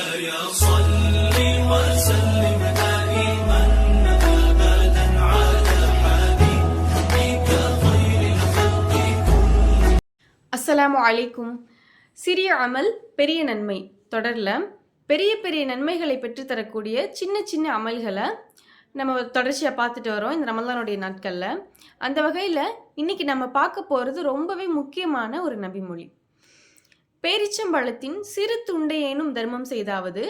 يا صل وسلم دائما أبدا على حبيبك خير الخلق كلهم. அஸ்ஸலாமு அலைக்கும். சிறிய அமல் பெரிய நன்மை தொடரில் பெரிய பெரிய நன்மைகளை பெற்றுத்தரக்கூடிய சின்ன சின்ன அமல்களை நம்ம தொடர்ச்சியாக பார்த்துட்டு வரோம் இந்த ரமலானுடைய நாட்களில். அந்த வகையில் இன்னைக்கு நம்ம பார்க்க போகிறது ரொம்பவே முக்கியமான ஒரு நபிமொழி. பேரிச்சம்பழத்தின் சிறு துண்டையேனும் தர்மம் செய்தாவது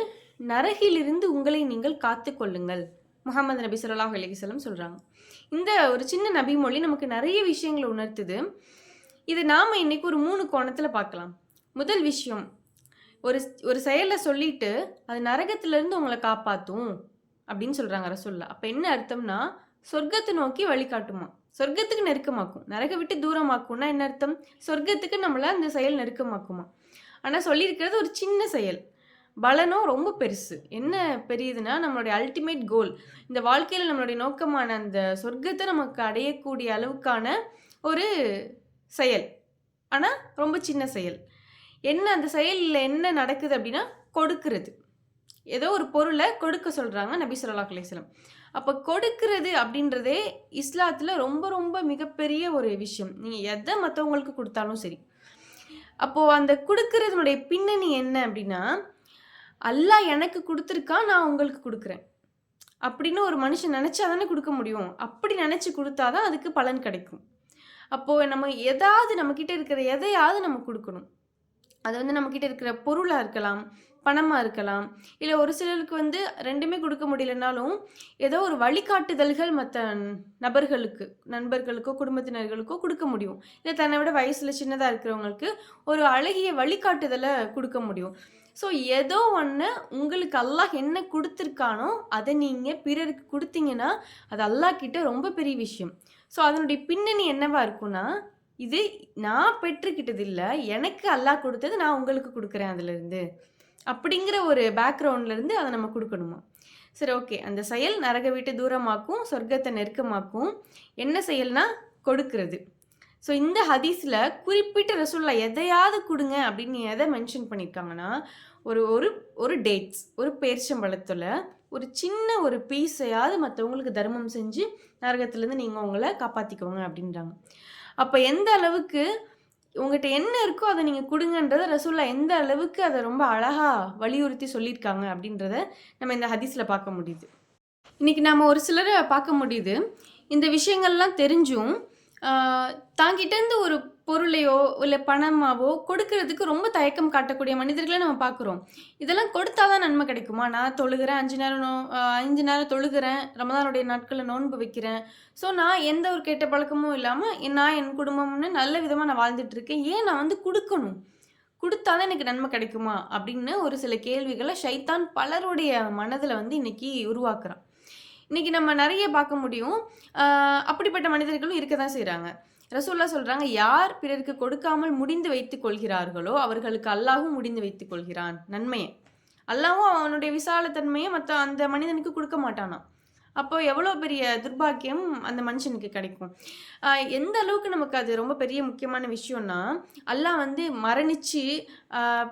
நரகிலிருந்து உங்களை நீங்கள் காத்து கொள்ளுங்கள். முஹம்மது நபி ஸல்லல்லாஹு அலைஹி வஸல்லம் சொல்கிறாங்க. இந்த ஒரு சின்ன நபிமொழி நமக்கு நிறைய விஷயங்களை உணர்த்துது. இது நாம் இன்னைக்கு ஒரு 3 கோணத்தில் பார்க்கலாம். முதல் விஷயம், ஒரு செயலை சொல்லிட்டு அது நரகத்திலிருந்து உங்களை காப்பாற்றும் அப்படின்னு சொல்கிறாங்க ரசூல்லா. அப்போ என்ன அர்த்தம்னா, சொர்க்கத்தை நோக்கி வழிகாட்டுமா, சொர்க்கத்துக்கு நெருக்கமாக்கும். நரக விட்டு தூரமாக்கும்னா என்ன அர்த்தம்? சொர்க்கத்துக்கு நம்மளை அந்த செயல் நெருக்கமாக்குமா. ஆனால் சொல்லியிருக்கிறது ஒரு சின்ன செயல், பலனும் ரொம்ப பெருசு. என்ன பெரியதுன்னா, நம்மளுடைய அல்டிமேட் கோல், இந்த வாழ்க்கையில் நம்மளுடைய நோக்கமான அந்த சொர்க்கத்தை நமக்கு அடையக்கூடிய அளவுக்கான ஒரு செயல். ஆனால் ரொம்ப சின்ன செயல். என்ன அந்த செயலில் என்ன நடக்குது அப்படின்னா, கொடுக்கிறது. ஏதோ ஒரு பொருளை கொடுக்க சொல்கிறாங்க நபி ஸல்லல்லாஹு அலைஹி வஸல்லம். அப்போ கொடுக்கிறது அப்படின்றதே இஸ்லாத்தில் ரொம்ப ரொம்ப மிகப்பெரிய ஒரு விஷயம். நீங்கள் எதை மற்றவங்களுக்கு கொடுத்தாலும் சரி. அப்போது அந்த கொடுக்கறதுனுடைய பின்னணி என்ன அப்படின்னா, அல்லாஹ் எனக்கு கொடுத்துருக்கான், நான் உங்களுக்கு கொடுக்குறேன் அப்படின்னு ஒரு மனுஷன் நினச்சா தானே கொடுக்க முடியும். அப்படி நினச்சி கொடுத்தாதான் அதுக்கு பலன் கிடைக்கும். அப்போது நம்ம ஏதாவது நம்மக்கிட்ட இருக்கிற எதையாவது நம்ம கொடுக்கணும். அது வந்து நம்மக்கிட்ட இருக்கிற பொருளாக இருக்கலாம், பணமாக இருக்கலாம், இல்லை ஒரு சிலருக்கு ரெண்டுமே கொடுக்க முடியலனாலும் ஏதோ ஒரு வழிகாட்டுதல்கள் மற்ற நபர்களுக்கு, நண்பர்களுக்கோ குடும்பத்தினர்களுக்கோ கொடுக்க முடியும். இல்லை தன்னை விட வயசில் சின்னதாக இருக்கிறவங்களுக்கு ஒரு அழகிய வழிகாட்டுதலை கொடுக்க முடியும். ஸோ ஏதோ ஒன்று உங்களுக்கு அல்லாஹ் என்ன கொடுத்துருக்கானோ அதை நீங்கள் பிறருக்கு கொடுத்தீங்கன்னா அது அல்லாஹ் கிட்ட ரொம்ப பெரிய விஷயம். ஸோ அதனுடைய பின்னணி என்னவா இருக்குன்னா, இது நான் பெற்றுக்கிட்டது இல்லை, எனக்கு அல்லாஹ் கொடுத்தது நான் உங்களுக்கு கொடுக்குறேன் அதுலேருந்து அப்படிங்கிற ஒரு பேக்ரவுண்ட்லேருந்து அதை நம்ம கொடுக்கணுமா. சரி, ஓகே. அந்த செயல் நரக விட்டு தூரமாக்கும், சொர்க்கத்தை நெருக்கமாக்கும். என்ன செயல்னா கொடுக்கறது. ஸோ இந்த ஹதீஸில் குறிப்பிட்ட ரசூல்லா எதையாவது கொடுங்க அப்படின்னு எதை மென்ஷன் பண்ணியிருக்காங்கன்னா, ஒரு ஒரு ஒரு டேட்ஸ், ஒரு பேரிச்சம்பழத்தில் ஒரு சின்ன ஒரு பீஸையாவது மற்றவங்களுக்கு தர்மம் செஞ்சு நரகத்துலேருந்து நீங்கள் உங்களை காப்பாற்றிக்கோங்க அப்படின்றாங்க. அப்போ எந்த அளவுக்கு உங்கள்கிட்ட என்ன இருக்கோ அதை நீங்கள் கொடுங்கன்றத ரசூல்லா எந்த அளவுக்கு அதை ரொம்ப அழகாக வலியுறுத்தி சொல்லியிருக்காங்க அப்படின்றத நம்ம இந்த ஹதீஸில் பார்க்க முடியுது. இன்றைக்கி நம்ம ஒரு சிலரை பார்க்க முடியுது, இந்த விஷயங்கள்லாம் தெரிஞ்சும் தாங்கிட்டேருந்து ஒரு பொருளையோ இல்லை பணமாவோ கொடுக்கறதுக்கு ரொம்ப தயக்கம் காட்டக்கூடிய மனிதர்களை நம்ம பார்க்குறோம். இதெல்லாம் கொடுத்தாதான் நன்மை கிடைக்குமா? நான் தொழுகிறேன், 5 நேரம் தொழுகிறேன், ரமதானுடைய நாட்களில் நோன்பு வைக்கிறேன். ஸோ நான் எந்த ஒரு கெட்ட பழக்கமும் இல்லாமல் நான் என் குடும்பம்னு நல்ல விதமாக நான் வாழ்ந்துட்டுருக்கேன். ஏன் நான் கொடுக்கணும்? கொடுத்தாதான் எனக்கு நன்மை கிடைக்குமா அப்படின்னு ஒரு சில கேள்விகளை ஷைத்தான் பலருடைய மனதில் இன்னைக்கு உருவாக்குறான். இன்றைக்கி நம்ம நிறைய பார்க்க முடியும். அப்படிப்பட்ட மனிதர்களும் இருக்க தான் செய்கிறாங்க. ரசூல்லா சொல்கிறாங்க, யார் பிறருக்கு கொடுக்காமல் முடிந்து வைத்துக் கொள்கிறார்களோ அவர்களுக்கு அல்லாஹும் முடிந்து வைத்துக் கொள்கிறான் நன்மையை. அல்லாஹும் அவனுடைய விசாலத்தன்மையை மற்ற அந்த மனிதனுக்கு கொடுக்க மாட்டானாம். அப்போ எவ்வளோ பெரிய துர்பாக்கியம் அந்த மனுஷனுக்கு கிடைக்கும். எந்த அளவுக்கு நமக்கு அது ரொம்ப பெரிய முக்கியமான விஷயம்னா, அல்லாஹ் மரணித்து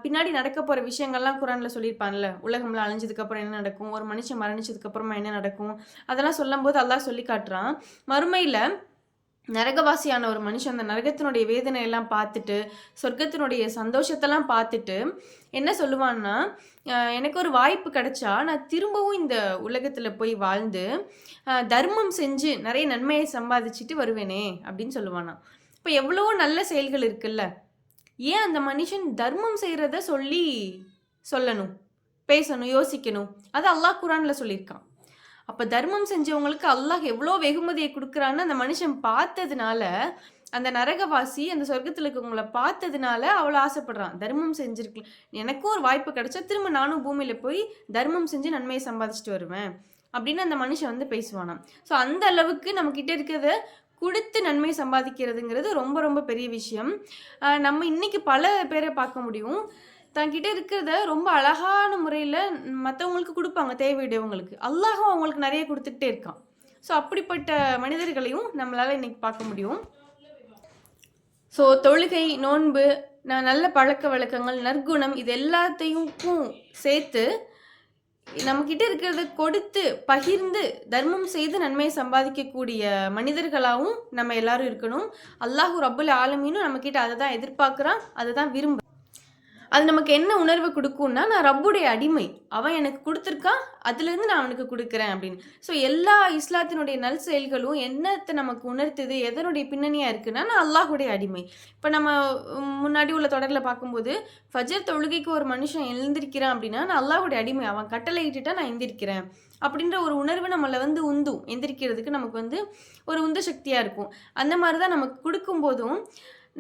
பின்னாடி நடக்க போகிற விஷயங்கள்லாம் குரானில் சொல்லியிருப்பான்ல. உலகம்ல அழிஞ்சதுக்கப்புறம் என்ன நடக்கும், ஒரு மனுஷன் மரணிச்சதுக்கப்புறமா என்ன நடக்கும், அதெல்லாம் சொல்லும் போது அல்லாஹ் சொல்லி காட்டுறான். மறுமையில் நரகவாசியான ஒரு மனுஷன் அந்த நரகத்தினுடைய வேதனையெல்லாம் பார்த்துட்டு சொர்க்கத்தினுடைய சந்தோஷத்தெல்லாம் பார்த்துட்டு என்ன சொல்லுவான்னா, எனக்கு ஒரு வாய்ப்பு கிடைச்சா நான் திரும்பவும் இந்த உலகத்தில் போய் வாழ்ந்து தர்மம் செஞ்சு நிறைய நன்மையை சம்பாதிச்சுட்டு வருவேனே அப்படின்னு சொல்லுவானா. இப்போ எவ்வளோ நல்ல செயல்கள் இருக்குல்ல, ஏன் அந்த மனுஷன் தர்மம் செய்கிறத சொல்லணும், பேசணும், யோசிக்கணும்? அது அல்லாஹ் குரானில் சொல்லியிருக்கான். அப்போ தர்மம் செஞ்சவங்களுக்கு அல்லாஹ் எவ்வளோ வெகுமதியை கொடுக்குறான்னு அந்த மனுஷன் பார்த்ததுனால, அந்த நரகவாசி அந்த சொர்க்கத்தில் இருக்கவங்கள பார்த்ததுனால அவ்வளோ ஆசைப்படுறான். தர்மம் செஞ்சுருக்கலாம், எனக்கும் ஒரு வாய்ப்பு கிடைச்சா திரும்ப நானும் பூமியில் போய் தர்மம் செஞ்சு நன்மையை சம்பாதிச்சுட்டு வருவேன் அப்படின்னு அந்த மனுஷன் பேசுவானாம். ஸோ அந்த அளவுக்கு நம்மக்கிட்ட இருக்கிறத கொடுத்து நன்மை சம்பாதிக்கிறதுங்கிறது ரொம்ப ரொம்ப பெரிய விஷயம். நம்ம இன்னைக்கு பல பேரை பார்க்க முடியும், தன்கிட்ட இருக்கிறத ரொம்ப அழகான முறையில் மற்றவங்களுக்கு கொடுப்பாங்க, தேவையுடையவங்களுக்கு. அல்லாஹும் அவங்களுக்கு நிறைய கொடுத்துக்கிட்டே இருக்கான். ஸோ அப்படிப்பட்ட மனிதர்களையும் நம்மளால் இன்னைக்கு பார்க்க முடியும். ஸோ தொழுகை, நோன்பு, நல்ல பழக்க வழக்கங்கள், நற்குணம் இது எல்லாத்தையும் சேர்த்து நம்மக்கிட்ட இருக்கிறத கொடுத்து, பகிர்ந்து, தர்மம் செய்து நன்மையை சம்பாதிக்கக்கூடிய மனிதர்களாவும் நம்ம எல்லாரும் இருக்கணும். அல்லாஹு ரப்புல் ஆலமீனும் நம்மக்கிட்ட அதை தான் எதிர்பார்க்குறான், அதை தான் விரும்புறான். அது நமக்கு என்ன உணர்வை கொடுக்கும்னா, நான் ரப்புடைய அடிமை, அவன் எனக்கு கொடுத்துருக்கான், அதுலேருந்து நான் அவனுக்கு கொடுக்குறேன் அப்படின்னு. ஸோ எல்லா இஸ்லாத்தினுடைய நல் செயல்களும் என்னத்தை நமக்கு உணர்த்துது, எதனுடைய பின்னணியாக இருக்குன்னா, நான் அல்லாஹுடைய அடிமை. இப்போ நம்ம முன்னாடி உள்ள தொடரில் பார்க்கும்போது, ஃபஜர் தொழுகைக்கு ஒரு மனுஷன் எழுந்திருக்கிறான் அப்படின்னா, நான் அல்லாஹுடைய அடிமை, அவன் கட்டளை இட்டுட்டா நான் எந்திரிக்கிறேன் அப்படின்ற ஒரு உணர்வு நம்மளை உந்தும். எந்திரிக்கிறதுக்கு நமக்கு ஒரு உந்து சக்தியாக இருக்கும். அந்த மாதிரி தான் நமக்கு கொடுக்கும்போதும்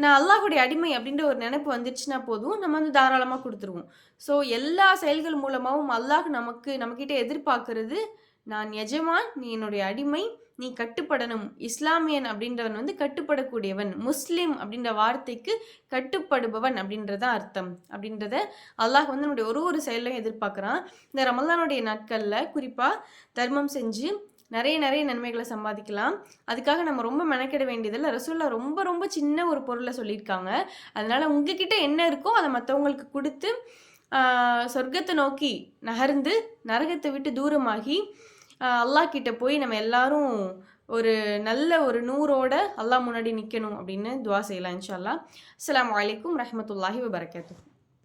நான் அல்லாஹுடைய அடிமை அப்படின்ற ஒரு நினைப்பு வந்துடுச்சுன்னா போதும், நம்ம தாராளமாக கொடுத்துருவோம். ஸோ எல்லா செயல்கள் மூலமாகவும் அல்லாஹ் நம்மக்கிட்ட எதிர்பார்க்கறது, நான் எஜமான், நீ என்னுடைய அடிமை, நீ கட்டுப்படணும். இஸ்லாமியன் அப்படின்றவன் கட்டுப்படக்கூடியவன், முஸ்லீம் அப்படின்ற வார்த்தைக்கு கட்டுப்படுபவன் அப்படின்றதான் அர்த்தம். அப்படின்றத அல்லாஹ் நம்முடைய ஒரு செயலையும் எதிர்பார்க்குறான். இந்த ரமலானுடைய நாட்களில் குறிப்பாக தர்மம் செஞ்சு நிறைய நன்மைகளை சம்பாதிக்கலாம். அதுக்காக நம்ம ரொம்ப மெனக்கிட வேண்டியதில்லை. ரசூலுல்லாஹ் ரொம்ப சின்ன ஒரு பொருளை சொல்லியிருக்காங்க. அதனால் உங்ககிட்ட என்ன இருக்கோ அதை மற்றவங்களுக்கு கொடுத்து சொர்க்கத்தை நோக்கி நகர்ந்து நரகத்தை விட்டு தூரமாகி அல்லாஹ் கிட்ட போய் நம்ம எல்லாரும் ஒரு நல்ல ஒரு நூறோட அல்லாஹ் முன்னாடி நிற்கணும் அப்படின்னு துவா செய்யலாம் இன்ஷா அல்லாஹ். அஸ்ஸலாமு அலைக்கும் ரஹ்மத்துல்லாஹி வபரகாத்துஹு.